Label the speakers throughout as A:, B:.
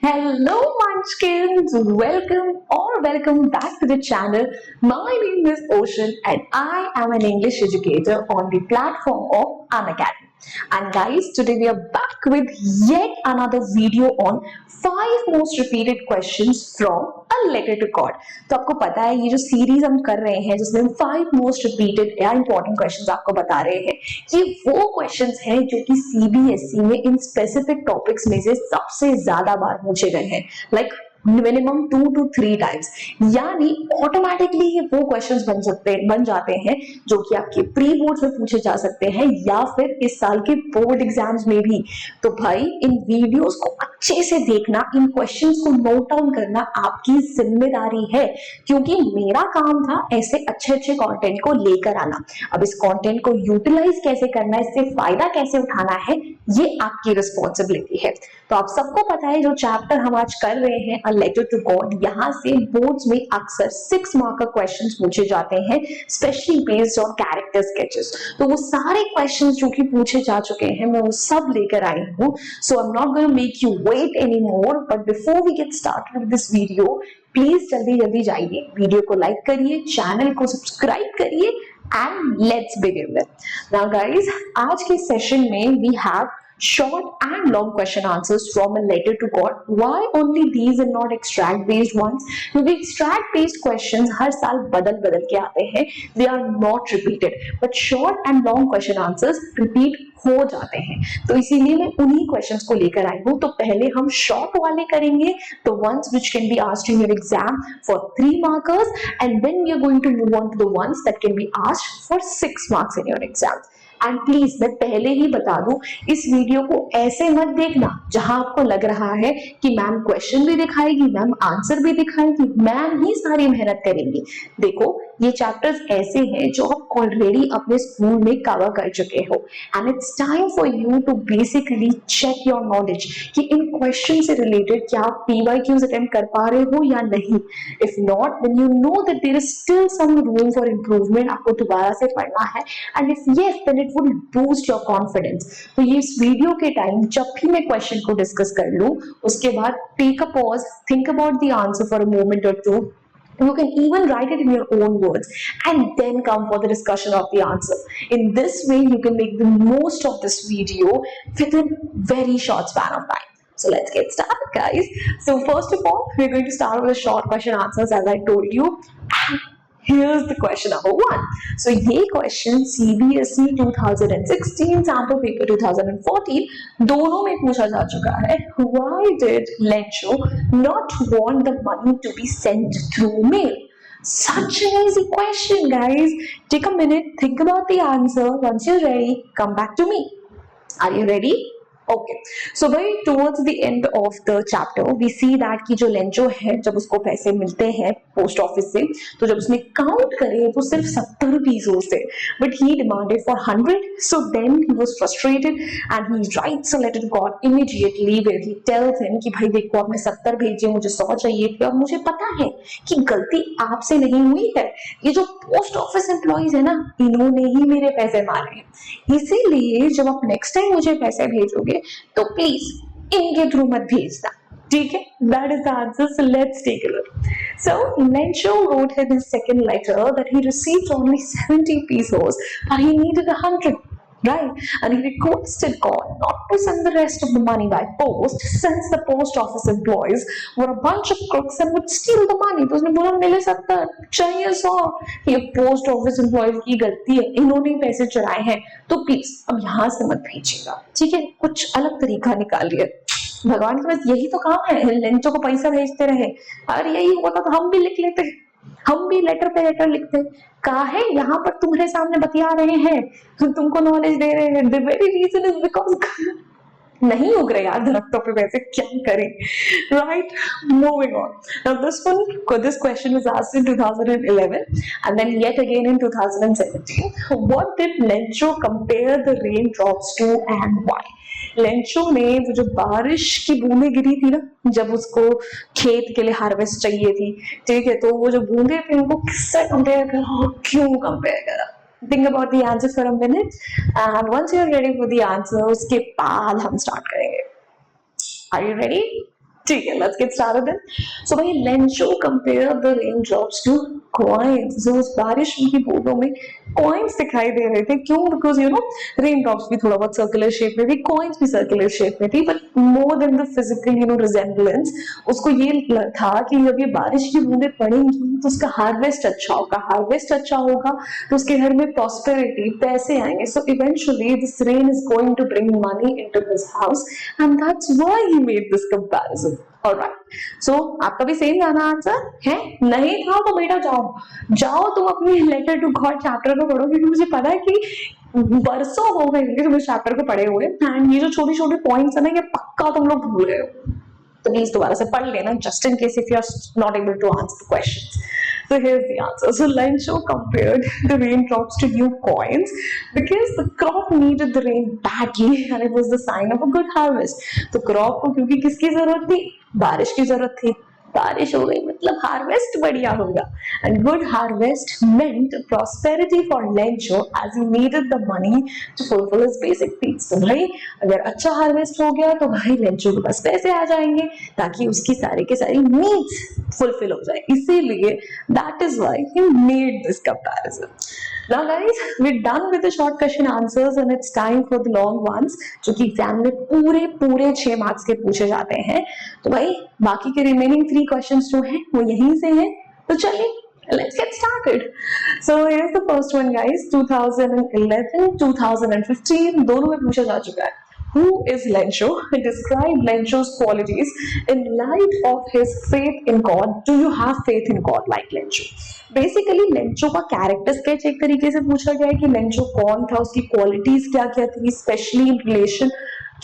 A: Hello Munchkins, welcome back to the channel. My name is Ocean and I am an English educator on the platform of Unacademy. And guys, today we are back with yet another video on 5 most repeated questions from a letter to God. तो आपको पता है ये जो series हम कर रहे हैं जिसमें हम 5 मोस्ट रिपीटेड या इंपॉर्टेंट क्वेश्चंस आपको बता रहे हैं, ये वो क्वेश्चंस हैं जो कि सीबीएसई में इन स्पेसिफिक टॉपिक्स में से सबसे ज्यादा बार पूछे गए हैं, लाइक मिनिमम 2 to 3 टाइम्स। यानी ऑटोमेटिकली ये वो क्वेश्चंस बन जाते हैं जो कि आपके प्री बोर्ड में पूछे जा सकते हैं या फिर इस साल के बोर्ड एग्जाम्स में भी। तो भाई इन वीडियोस को अच्छे से देखना, इन क्वेश्चंस को नोट डाउन करना आपकी जिम्मेदारी है, क्योंकि मेरा काम था ऐसे अच्छे अच्छे कंटेंट को लेकर आना। अब इस कंटेंट को यूटिलाइज कैसे करना है, इससे फायदा कैसे उठाना है, ये आपकी रिस्पॉन्सिबिलिटी है। तो आप सबको पता है जो चैप्टर हम आज कर रहे हैं अ लेटर टू गॉड, यहाँ से बोर्ड्स में अक्सर 6 मार्क का क्वेश्चंस पूछे जाते हैं, specially based on character sketches. तो वो सारे क्वेश्चंस जो कि पूछे जा चुके हैं मैं वो सब लेकर आई हूँ। So I am not going to make you wait any more, but before we get started with this video, please जल्दी जल्दी जाइए, वीडियो को लाइक करिए, चैनल को सब्सक्राइब करिए and let's begin it. Now guys, आज के सेशन में we have short and long question answers from a letter to God. Why only these and not extract based ones? क्योंकि extract based questions हर साल बदल बदल के आते हैं, they are not repeated, but short and long question answers repeat हो जाते हैं। तो इसीलिए मैं उन्हीं क्वेश्चंस को लेकर आई हूँ। तो पहले हम शॉर्ट वाले करेंगे, तो ones which can be asked in your exam for 3 markers, and then we are going to move on to the ones that can be asked for 6 marks in your exam. And please मैं पहले ही बता दूं, इस video को ऐसे मत देखना जहां आपको लग रहा है कि मैम क्वेश्चन भी दिखाएगी, मैम आंसर भी दिखाएगी, मैम ही सारी मेहनत करेंगी। देखो ये चैप्टर्स ऐसे हैं जो आप ऑलरेडी अपने स्कूल में कवर कर चुके हो, and it's time for you to basically check your knowledge कि इन क्वेश्चन से रिलेटेड क्या आप पीवाईक्यूज अटेम्प्ट कर पा रहे हो या नहीं। If not, then you know that there is still some room for improvement, आपको दोबारा से पढ़ना है, and if yes then it would boost your confidence. तो ये इस वीडियो के टाइम जब भी मैं क्वेश्चन को डिस्कस कर लूं, उसके बाद take a pause, think about the answer for a moment or two. You can even write it in your own words and then come for the discussion of the answer. In this way, you can make the most of this video within very short span of time. So let's get started, guys. So first of all, we're going to start with the short question answers, as I told you. Here's the question number 1. So ये question CBSE 2016 sample paper 2014 दोनों में पूछा जा चुका है. Why did Lencho not want the money to be sent through mail? Such an easy question, guys. Take a minute, think about the answer. Once you're ready, come back to me. Are you ready? Okay so भाई towards the end of the chapter we see that कि जो Lencho है जब उसको पैसे मिलते हैं post office से, तो जब उसने काउंट करे तो सिर्फ 70 पीसों से, but he demanded for 100. So then he was frustrated and he writes a letter to God immediately where he tells him कि भाई देखो अब मैं 70 भेजे, मुझे 100 चाहिए थे और मुझे पता है कि गलती आपसे नहीं हुई है, ये जो पोस्ट ऑफिस एम्प्लॉइज है ना इन्होंने ही मेरे पैसे मारे हैं, इसीलिए जब आप नेक्स्ट टाइम मुझे पैसे भेजोगे तो प्लीज इनके थ्रू मत भेजना, ठीक है? That is the answer. So let's take a look. So Lencho wrote in his second letter that he received only 70 pesos, but he needed 100. Right? And he requested God not to send the rest of the money by post, since the post office employees were a bunch of crooks and would steal the money. तो उसने बोला मिले 70 चाहिए 100, ये post office employees की गलती है, इन्होंने ही पैसे चुराए हैं, तो प्लीज अब यहाँ से मत भेजिएगा, ठीक है? कुछ अलग तरीका निकालिए। भगवान के पास यही तो काम है, लेंचो को पैसा भेजते रहे। अगर यही होता तो हम भी लिख लेते, हम भी लेटर पे लेटर लिखते। कहा है यहाँ पर तुम्हारे सामने बतिया रहे हैं, तुमको नॉलेज दे रहे हैं। The very reason is because नहीं उग रहे यार दरख्तों पे, वैसे क्या करें, right? Moving on. Now this question was asked in 2011 and then yet again in 2017. What did Lencho compare the raindrops to and why? Lencho ने वो जो बारिश की बूंदे गिरी थी ना जब उसको खेत के लिए हार्वेस्ट चाहिए थी, ठीक है, तो वो जो बूंदे थे उनको किससे कंपेयर करा, क्यों कंपेयर करा? Think about the answer for a minute, and once you're ready for the answer, उसके बाद हम start करेंगे. Are you ready? ठीक है, let's get started then. So भाई Lencho compare the raindrops to coins. जो उस बारिश की बूंदों में coins दिखाई दे रहे थे, क्यों? Because you know raindrops भी थोड़ा बहुत circular shape में थी, coins भी circular shape में थी, but more than the physical resemblance, उसको ये था कि जब ये बारिश की बूंदें पड़ेंगी तो उसका हार्वेस्ट अच्छा होगा, हार्वेस्ट अच्छा होगा तो उसके घर में prosperity, पैसे आएंगे. So eventually this rain is going to bring money into his house, and that's why he made this comparison. Alright, so आपका भी सेम जाना आंसर है? नहीं था तो बेटा जाओ जाओ तुम अपनी लेटर टू गॉड चैप्टर को पढ़ो, क्योंकि मुझे पता है कि बरसों हो गए तुम इस चैप्टर को पढ़े हुए, एंड ये जो छोटे छोटे पॉइंट्स है ना, ये पक्का तुम लोग भूल रहे हो, तो प्लीज दोबारा से पढ़ लेना, just in case if you are not able to answer the questions. So here's the answer. So Lencho compared the raindrops to new coins because the crop needed the rain badly and it was the sign of a good harvest. तो crop को क्योंकि किसकी जरूरत थी? बारिश की जरूरत थी. बारिश हो गई मतलब हार्वेस्ट बढ़िया होगा, and good harvest meant prosperity for Lencho as he needed the money to fulfill his basic needs. तो भाई अगर अच्छा हार्वेस्ट हो गया तो भाई लेंचो के पास पैसे आ जाएंगे ताकि उसकी सारी के सारी नीड्स फुलफिल हो जाए, इसीलिए that is why he made this comparison. Now guys, we're done with the short question answers and it's time for the long ones, जो कि एग्जाम में पूरे पूरे 6 मार्क्स के पूछे जाते हैं. तो भाई बाकी के रिमेनिंग 3 क्वेश्चंस जो हैं वो यहीं से हैं, तो चलिए let's get started. So here's the first one guys. 2011 2015 दोनों में पूछा जा चुका है. Who is Lencho? Describe Lencho's qualities in light of his faith in God. Do you have faith in God like Lencho? Basically Lencho का character sketch एक तरीके से पूछा गया है कि लेंचो कौन था, उसकी क्वालिटीज क्या क्या थी, specially in relation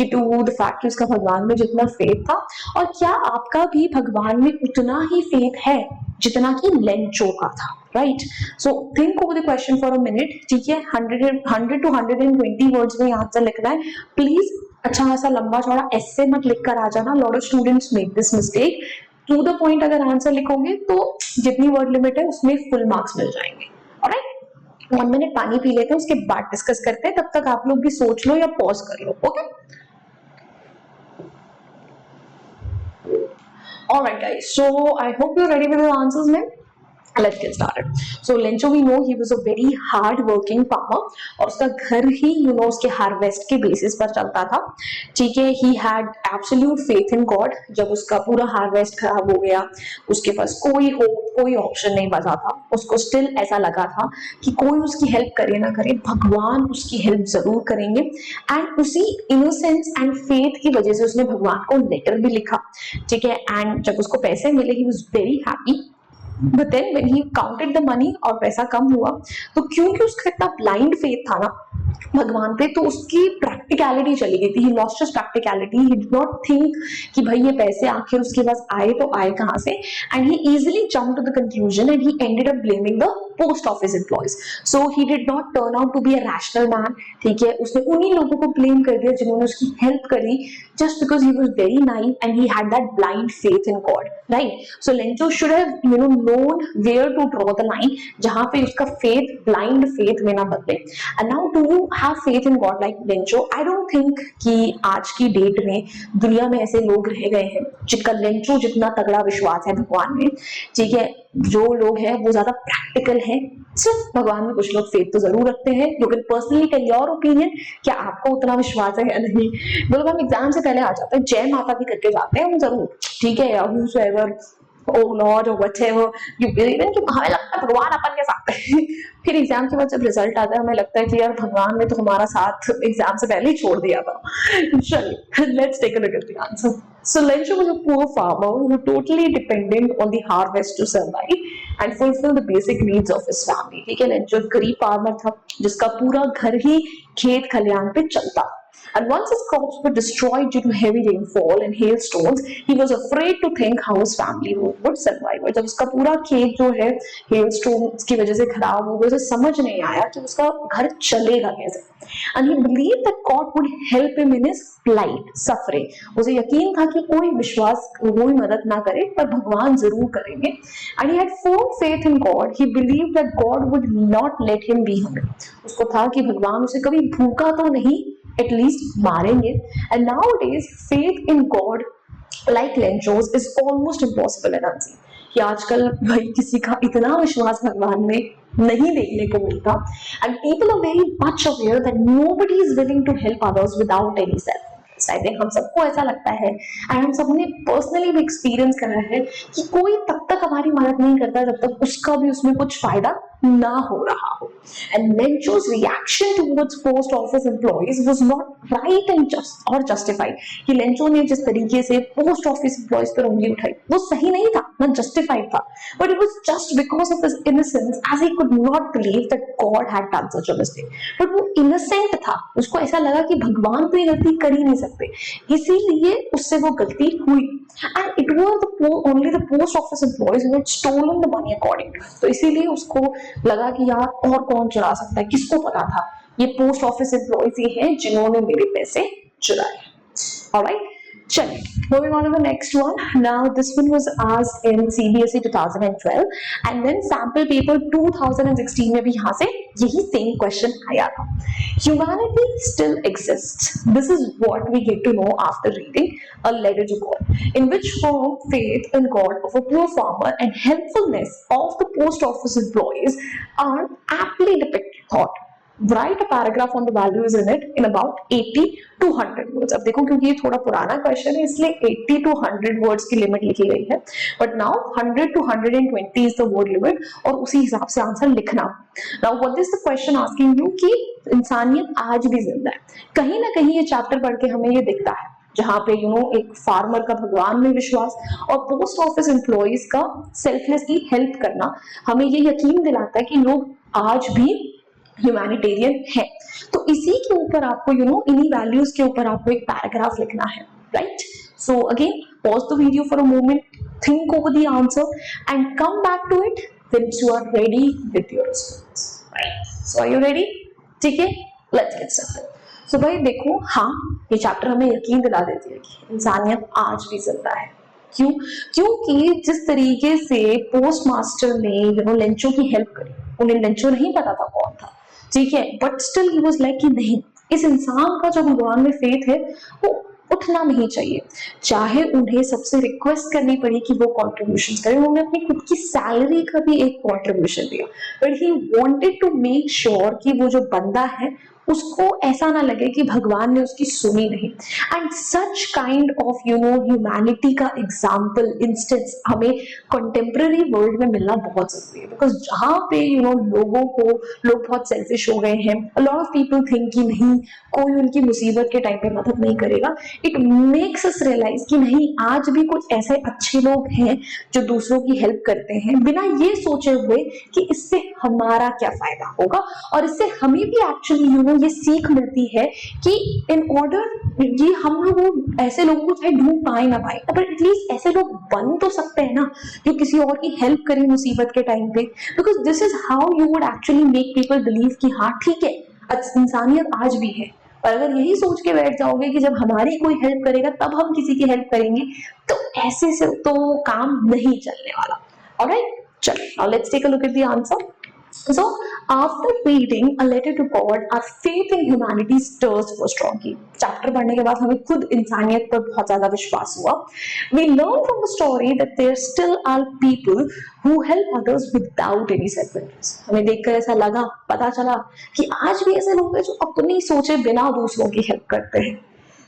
A: to the fact कि उसका भगवान में जितना फेथ था, और क्या आपका भी भगवान में उतना ही फेथ है जितना कि लेंचो का था. Right, so think over the question for a minute. ठीक है, 100 to 120 वर्ड्स में आंसर लिखना है. प्लीज अच्छा खासा लंबा चौड़ा ऐसे मत लिख कर आ जाना. Lot of students make this mistake. To the point अगर आंसर लिखोगे तो जितनी वर्ड लिमिट है उसमें फुल मार्क्स मिल जाएंगे. ऑलराइट, 1 मिनट पानी पी लेते हैं, उसके बाद डिस्कस करते हैं. तब तक आप लोग भी सोच लो या पॉज कर लो. Okay, alright guys, so I hope you're ready with your answers man. Let's get started. So Lencho, we know he was a very hard working farmer और उसका घर ही उसके हार्वेस्ट के बेसिस पर चलता था. ठीक है, he had absolute faith in God. जब उसका पूरा हार्वेस्ट खराब हो गया, उसके पास कोई होप कोई ऑप्शन नहीं बचा था, उसको स्टिल ऐसा लगा था कि कोई उसकी हेल्प करे ना करे, भगवान उसकी हेल्प जरूर करेंगे. एंड उसी इनोसेंस एंड फेथ की वजह से उसने भगवान को लेटर भी लिखा. ठीक है, एंड जब उसको पैसे मिले he was very happy. But then when he counted the money और पैसा कम हुआ, तो क्योंकि उसका इतना ब्लाइंड फेथ था ना भगवान पे, तो उसकी प्रैक्टिकलिटी चली गई थी. He lost his practicality. He did not think कि भाई ये पैसे आखिर उसके पास आए तो आए कहां से, and he easily jump to the conclusion and he ended up blaming the post office employees. So he did not turn out to be a rational man. ठीक है, उसने उन्हीं लोगों को ब्लेम कर दिया जिन्होंने उसकी हेल्प करी, just because he was very naive and he had that blind faith in God, right? So Lencho should have known where to draw the line, जहां पे उसका faith blind faith में ना बदले. And now do you have faith in God like Lencho? I don't think कि आज की date में दुनिया में ऐसे लोग रह गए हैं जिनका लेंचो जितना तगड़ा विश्वास है भगवान में. ठीक है, जो लोग हैं वो ज्यादा प्रैक्टिकल हैं. सिर्फ भगवान में कुछ लोग फेथ तो जरूर रखते हैं. You can personally tell your opinion, क्या आपको उतना विश्वास है या नहीं. मतलब हम एग्जाम से पहले आ जाते हैं, जय माता भी करके जाते हैं हम जरूर. ठीक है, whosoever, oh Lord or whatever you believe in, कि हमें लगता है भगवान अपन के साथ है. फिर एग्जाम के बाद जब रिजल्ट आता है हमें लगता है कि यार भगवान ने तो हमारा साथ एग्जाम से पहले ही छोड़ दिया था. चलिए, let's take a look at the answer. So Lencho was a poor farmer who totally dependent on the harvest to survive and fulfill the basic needs of his family. ठीक है, लेंचो एक गरीब फार्मर था जिसका पूरा घर ही खेत खलियान पे चलता. And once his crops were destroyed due to heavy rainfall and hailstones, he was afraid to think how his family would survive. और जब उसका पूरा खेत जो है hailstones की वजह से खराब हो गया, उसे समझ नहीं आया कि उसका घर चलेगा कैसे. And he believed that God would help him in his plight, suffering. उसे यकीन था कि कोई विश्वास कोई मदद ना करे पर भगवान जरूर करेंगे. And he had full faith in God. He believed that God would not let him be hungry. उसको था कि भगवान उसे कभी भूखा तो नहीं, at least मारेंगे. And nowadays faith in God like lenchos is almost impossible and unseen. कि आजकल भाई किसी का इतना विश्वास भगवान में नहीं देखने को मिलता, and people are very much aware that nobody is willing to help others without any self. I think हम सबको ऐसा लगता है एंड हम सबने पर्सनली भी एक्सपीरियंस करा है कि कोई तब तक हमारी मदद नहीं करता जब तक उसका भी उसमें कुछ फायदा ना हो रहा हो. And Lencho's reaction towards post office employees was not right and just or justified. कि लेंचो ने जिस तरीके से पोस्ट ऑफिस एम्प्लॉयज पर उंगली उठाई वो सही नहीं था, ना जस्टिफाइड था, but it was just because of his innocence as he could not believe that God had done such a mistake. But वो इनोसेंट था, उसको ऐसा लगा कि भगवान तो ये गलती कर ही नहीं सकते, इसीलिए उससे वो गलती हुई. And it was only the post office employees who had stolen the money according to, तो इसीलिए उसको लगा कि यार और कौन चुरा सकता है, किसको पता था ये पोस्ट ऑफिस एम्प्लॉयज ही हैं जिन्होंने मेरे पैसे चुराए. ऑलराइट, चलिए moving on to the next one. Now this one was asked in CBSE 2012 and then sample paper 2016 में भी यहाँ से यही same question आया था. Humanity still exists. This is what we get to know after reading A Letter to God, in which form faith in God of a poor farmer and helpfulness of the post office employees are aptly depicted. Thought write a paragraph on the values in it in about 80 to 100 words. अब देखो क्योंकि ये थोड़ा पुराना question है इसलिए 80 to 100 words की limit लिखी गई है, but now 100 to 120 is the word limit और उसी हिसाब से आंसर लिखना. Now what is the question asking you कि इंसानियत आज भी जिंदा है. कहीं ना कहीं ये चैप्टर पढ़ के हमें ये दिखता है जहां पे एक फार्मर का भगवान में विश्वास और पोस्ट ऑफिस एम्प्लॉइज का सेल्फलेसली हेल्प करना हमें ये यकीन दिलाता है कि लोग आज भी ह्यूमैनिटेरियन है. तो इसी के ऊपर आपको इन्हीं वैल्यूज के ऊपर आपको एक पैराग्राफ लिखना है, right? So again pause the video for a moment, think over the answer and come back to it when you are ready with your response, right? So are you ready? ठीक है, let's get started. सो भाई देखो, हाँ ये chapter हमें यकीन दिला देती है कि इंसानियत आज भी जिंदा है. क्यों? क्योंकि जिस तरीके से पोस्ट मास्टर ने लेंचो की हेल्प करी, उन्हें लेंचो नहीं पता था कौन था, ठीक है, but still he was like कि नहीं, इस इंसान का जो भगवान में फेथ है वो उठना नहीं चाहिए. चाहे उन्हें सबसे रिक्वेस्ट करनी पड़ी कि वो कॉन्ट्रीब्यूशन करें, उन्होंने अपनी खुद की सैलरी का भी एक कॉन्ट्रीब्यूशन दिया, but he wanted to make sure कि वो जो बंदा है उसको ऐसा ना लगे कि भगवान ने उसकी सुनी नहीं. And such kind of humanity का एग्जाम्पल इंस्टेंस हमें कंटेम्प्रेरी वर्ल्ड में मिलना बहुत जरूरी है, बिकॉज जहाँ पे लोग बहुत सेल्फिश हो गए हैं, a lot of people think कि नहीं कोई उनकी मुसीबत के टाइम पे मदद नहीं करेगा. इट मेक्स अस रियलाइज कि नहीं, आज भी कुछ ऐसे अच्छे लोग हैं जो दूसरों की हेल्प करते हैं बिना ये सोचे हुए कि इससे हमारा क्या फायदा होगा, और इससे हमें भी एक्चुअली ये सीख मिलती है कि इन ऑर्डर ये हम लोग ऐसे लोगों को चाहे ढूंढ पाए ना पाए, पर एटलीस्ट ऐसे लोग बन तो सकते हैं ना जो किसी और की हेल्प करें मुसीबत के टाइम पे, because this is how you would actually make people believe कि हाँ ठीक है, इंसानियत आज भी है. और अगर यही सोच के बैठ जाओगे कि जब हमारी कोई हेल्प करेगा तब हम किसी की हेल्प करेंगे, तो ऐसे से तो काम नहीं चलने वाला. ऑलराइट, चलो now let's take a look at the answer. So, after reading A Letter to God, our faith in humanity stirs for strongly. Chapter पढ़ने के बाद हमें खुद इंसानियत पर बहुत ज्यादा विश्वास हुआ. We learn from the story that there still are people who help others without any self-interest. हमें देखकर ऐसा लगा, पता चला कि आज भी ऐसे लोग हैं जो अपनी सोचे बिना दूसरों की हेल्प करते हैं.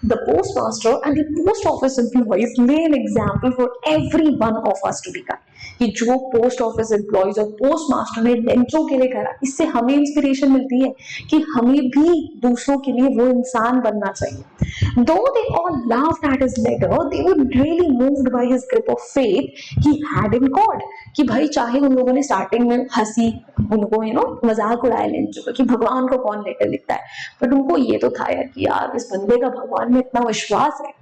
A: The postmaster and the post office employees lay an example for every one of us to be kind. कि जो पोस्ट ऑफिस एम्प्लॉइज और पोस्ट मास्टर ने लेंचो के लिए करा, इससे हमें इंस्पिरेशन मिलती है कि हमें भी दूसरों के लिए वो इंसान बनना चाहिए. Though they all laughed at his letter, they were really moved by his grip of faith he had in God. कि भाई चाहे उन लोगों ने स्टार्टिंग में हंसी, उनको मजाक उड़ाया लेंचो का कि भगवान को कौन लेटर लिखता है, बट उनको ये तो था यार कि यार इस बंदे का भगवान में इतना विश्वास है,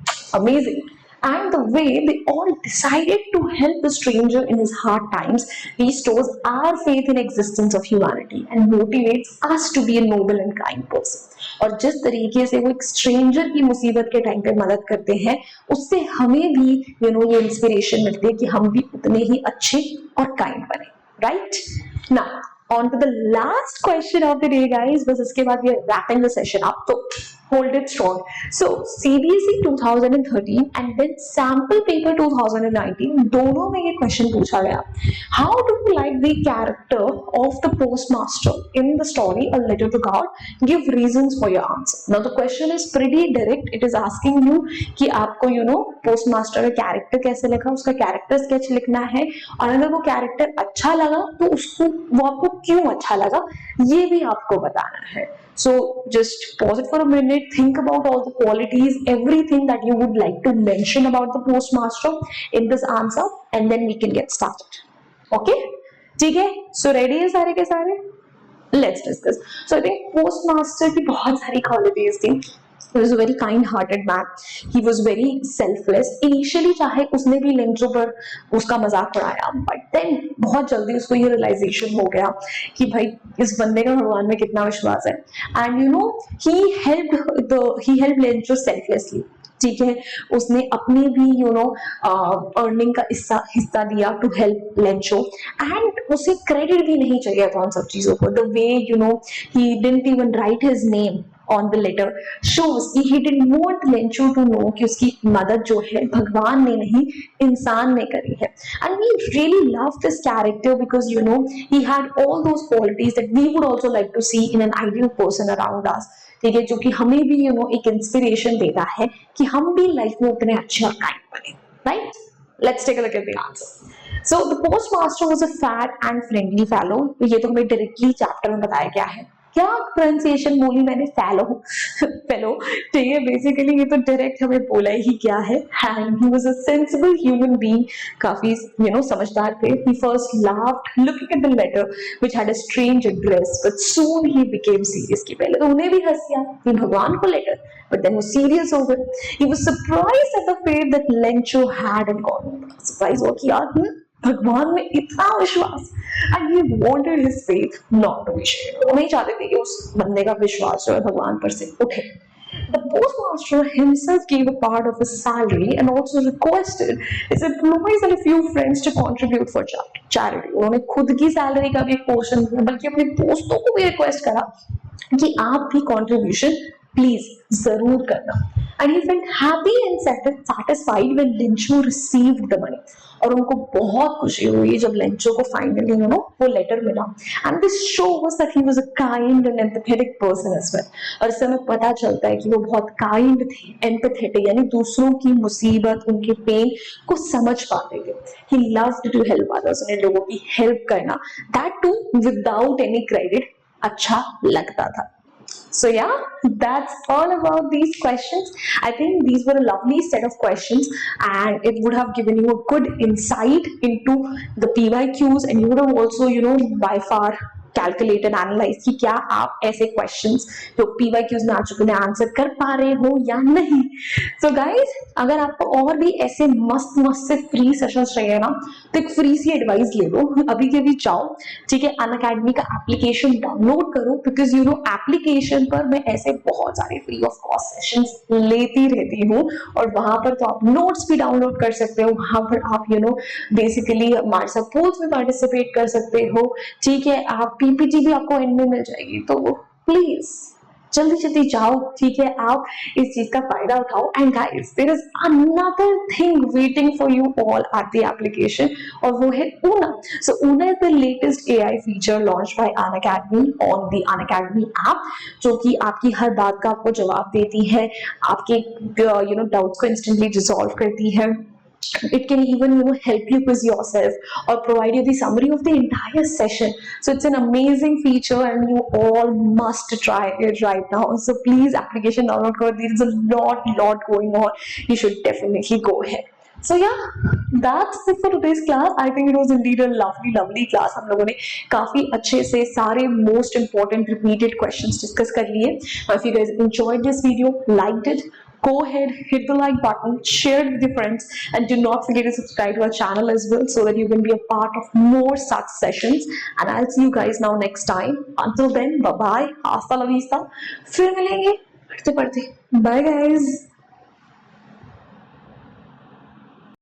A: amazing. And the way they all decided to help the stranger in his hard times restores our faith in existence of humanity and motivates us to be a noble and kind person. और जिस तरीके से वो एक stranger की मुसीबत के time पे मदद करते हैं, उससे हमें भी ये इंस्पिरेशन मिलती है कि हम भी उतने ही अच्छे और काइंड बने. Right, now on to the last question of the day guys, बस इसके बाद we are wrapping the session up. तो hold it strong. So CBSE 2013 and then sample paper 2019 दोनों में ये क्वेश्चन पूछा गया, how do you like the character of the postmaster in the story A Letter to God? Give reasons for your answer. Now the question is pretty direct. It is asking you कि आपको postmaster का character कैसे लिखा, उसका character sketch लिखना है, और अगर वो कैरेक्टर अच्छा लगा तो वो आपको क्यों अच्छा लगा ये भी आपको बताना है. So just pause it for a minute, think about all the qualities, everything that you would like to mention about the postmaster in this answer, and then we can get started. Okay? ठीक है? So ready है सारे के सारे? Let's discuss. So I think postmaster की बहुत सारी qualities थी. He was a very kind-hearted man. He was very selfless. Initially चाहे उसने भी लेंचो पर उसका मजाक उड़ाया, but then बहुत जल्दी उसको ये realization हो गया कि भाई इस बंदे का भगवान में कितना विश्वास है. And he helped Lencho selflessly. ठीक है, उसने अपनी भी अर्निंग का हिस्सा दिया टू हेल्प लेंचो, एंड उसे क्रेडिट भी नहीं चाहिए था उन सब चीजों को. The way he didn't even right his name on the letter shows he didn't want Lencho to know कि उसकी मदद जो है भगवान ने नहीं इंसान ने करी है. And we really love this character because he had all those qualities that we would also like to see in an ideal person around us. ठीक है, जो कि हमें भी एक इंस्पिरेशन देता है कि हम भी लाइफ में उतने अच्छे और काइंड बने. Right, let's take a look at the answer. So the postmaster was a fat and friendly fellow. ये तो हमें डायरेक्टली चैप्टर में बताया गया है. क्या प्रोनाउंसिएशन बोली मैंने, फेलो ठीक है. बेसिकली ये तो डायरेक्ट हमें बोला ही क्या है. And he was a sensible human being, काफी समझदार थे. He first laughed looking at the letter which had a strange address, but soon he became serious. की पहले तो उन्हें भी हंस गया कि भगवान को letter, but then was serious over it. He was surprised at the faith that Lencho had in God. Surprise हुआ कि यार भगवान में इतना विश्वास, and he wanted his faith not to be shaken. वो नहीं चाहते थे कि उस बंदे का विश्वास जो है भगवान पर से उठे. The postmaster himself gave a part of his salary and also requested his employees and a few friends to contribute for charity. उन्होंने खुद की सैलरी का भी एक पोर्शन दिया, बल्कि अपने दोस्तों को भी रिक्वेस्ट करा कि आप भी कंट्रीब्यूशन प्लीज जरूर करना. And he felt happy and satisfied when Lencho received the money. और उनको बहुत खुशी हुई जब लेंचो को फाइनली वो लेटर मिला. And this shows that he was a kind and empathetic person as well. और इससे हमें पता चलता है कि वो बहुत काइंड थे, एम्पैथेटिक यानी दूसरों की मुसीबत, उनके पेन को समझ पाते थे. He loved to help others, उन्हें लोगों की हेल्प करना, that too without any credit, अच्छा लगता था. So yeah, that's all about these questions. I think these were a lovely set of questions and it would have given you a good insight into the PYQs, and you would have also by far calculate and analyse कि क्या आप ऐसे questions जो PYQs में आ चुके हैं answer कर पा रहे हो या नहीं. सो गाइज, अगर आपको और भी ऐसे मस्त मस्त से फ्री सेशंस चाहिए ना, तो एक फ्री सी एडवाइस ले लो, अभी के भी जाओ. ठीक है, अनअकैडमी का एप्लीकेशन डाउनलोड करो, बिकॉज एप्लीकेशन पर मैं ऐसे बहुत सारे फ्री ऑफ कॉस्ट सेशंस लेती रहती हूँ, और वहां पर तो आप नोट्स भी डाउनलोड कर सकते हो. वहां पर आप बेसिकली हमारे साथ पोल्स में पार्टिसिपेट कर सकते हो. ठीक है, आप पीपीटी भी आपको एंड में मिल जाएगी. तो प्लीज जल्दी जल्दी जाओ. ठीक है, आप इस चीज का फायदा उठाओ. And guys, there is another thing waiting for you all at the application, और वो है ऊना. सो ऊना is the latest AI feature launch by Unacademy on the Unacademy app, जो कि आपकी हर बात का आपको जवाब देती है, आपके डाउट्स को इंस्टेंटली रिजॉल्व करती है. It can even help you quiz yourself or provide you the summary of the entire session. So it's an amazing feature and you all must try it right now. So please application download karo. There is a lot going on. You should definitely go ahead. So yeah, that's it for today's class. I think it was indeed a lovely class. हम लोगों ने काफी अच्छे से सारे most important repeated questions discuss कर लिए. If you guys enjoyed this video, liked it, go ahead, hit the like button, share it with your friends, and do not forget to subscribe to our channel as well, so that you can be a part of more such sessions. And I'll see you guys now next time. Until then, bye bye, hasta la vista. फिर मिलेंगे पढ़ते पढ़ते. Bye guys.